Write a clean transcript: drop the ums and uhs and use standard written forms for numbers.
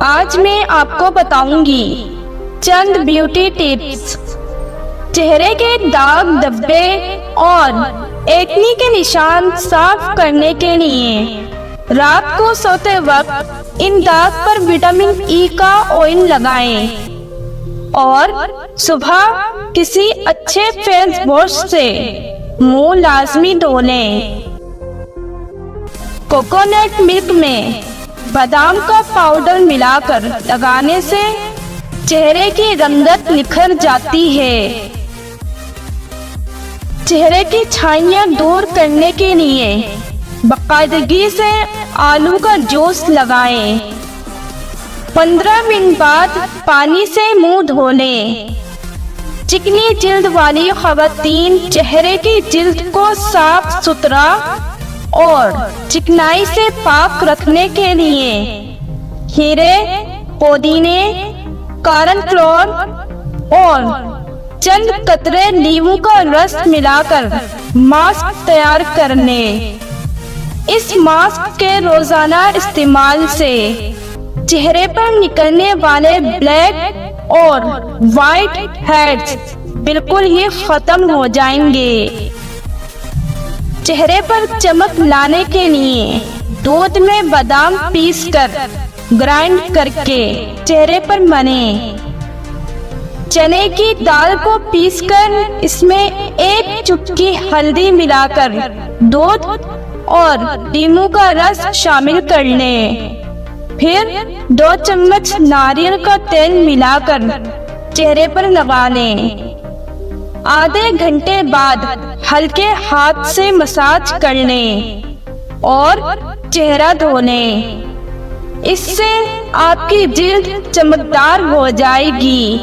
आज मैं आपको बताऊंगी चंद ब्यूटी टिप्स। चेहरे के दाग, धब्बे और एक्ने के निशान साफ करने के लिए रात को सोते वक्त इन दाग पर विटामिन ई का ऑयल लगाएं और सुबह किसी अच्छे फेस वॉश से मुंह लाजमी धो लें। कोकोनट मिल्क में बादाम का पाउडर मिलाकर लगाने से चेहरे की रंगत निखर जाती है। चेहरे की छाइयाँ दूर करने के लिए बाकायदगी से आलू का जूस लगाएं। 15 मिनट बाद पानी से मुंह धो लें। चिकनी जिल्द वाली खवातीन चेहरे की जिल्द को साफ सुथरा और चिकनाई से पाक रखने के लिए हीरे, पुदीने, कारण फ्लोर और चंद कतरे नींबू का रस मिलाकर मास्क तैयार कर लें। इस मास्क के रोजाना इस्तेमाल से चेहरे पर निकलने वाले ब्लैक और वाइट हेड्स बिल्कुल ही खत्म हो जाएंगे। चेहरे पर चमक लाने के लिए दूध में बादाम पीसकर ग्राइंड करके चेहरे पर मलें। चने की दाल को पीसकर इसमें 1 चुटकी हल्दी मिलाकर दूध और नींबू का रस शामिल कर लें। फिर 2 चम्मच नारियल का तेल मिलाकर चेहरे पर लगा लें। आधे घंटे बाद हल्के हाथ से मसाज कर लें और चेहरा धो लें। इससे आपकी जिल्द चमकदार हो जाएगी।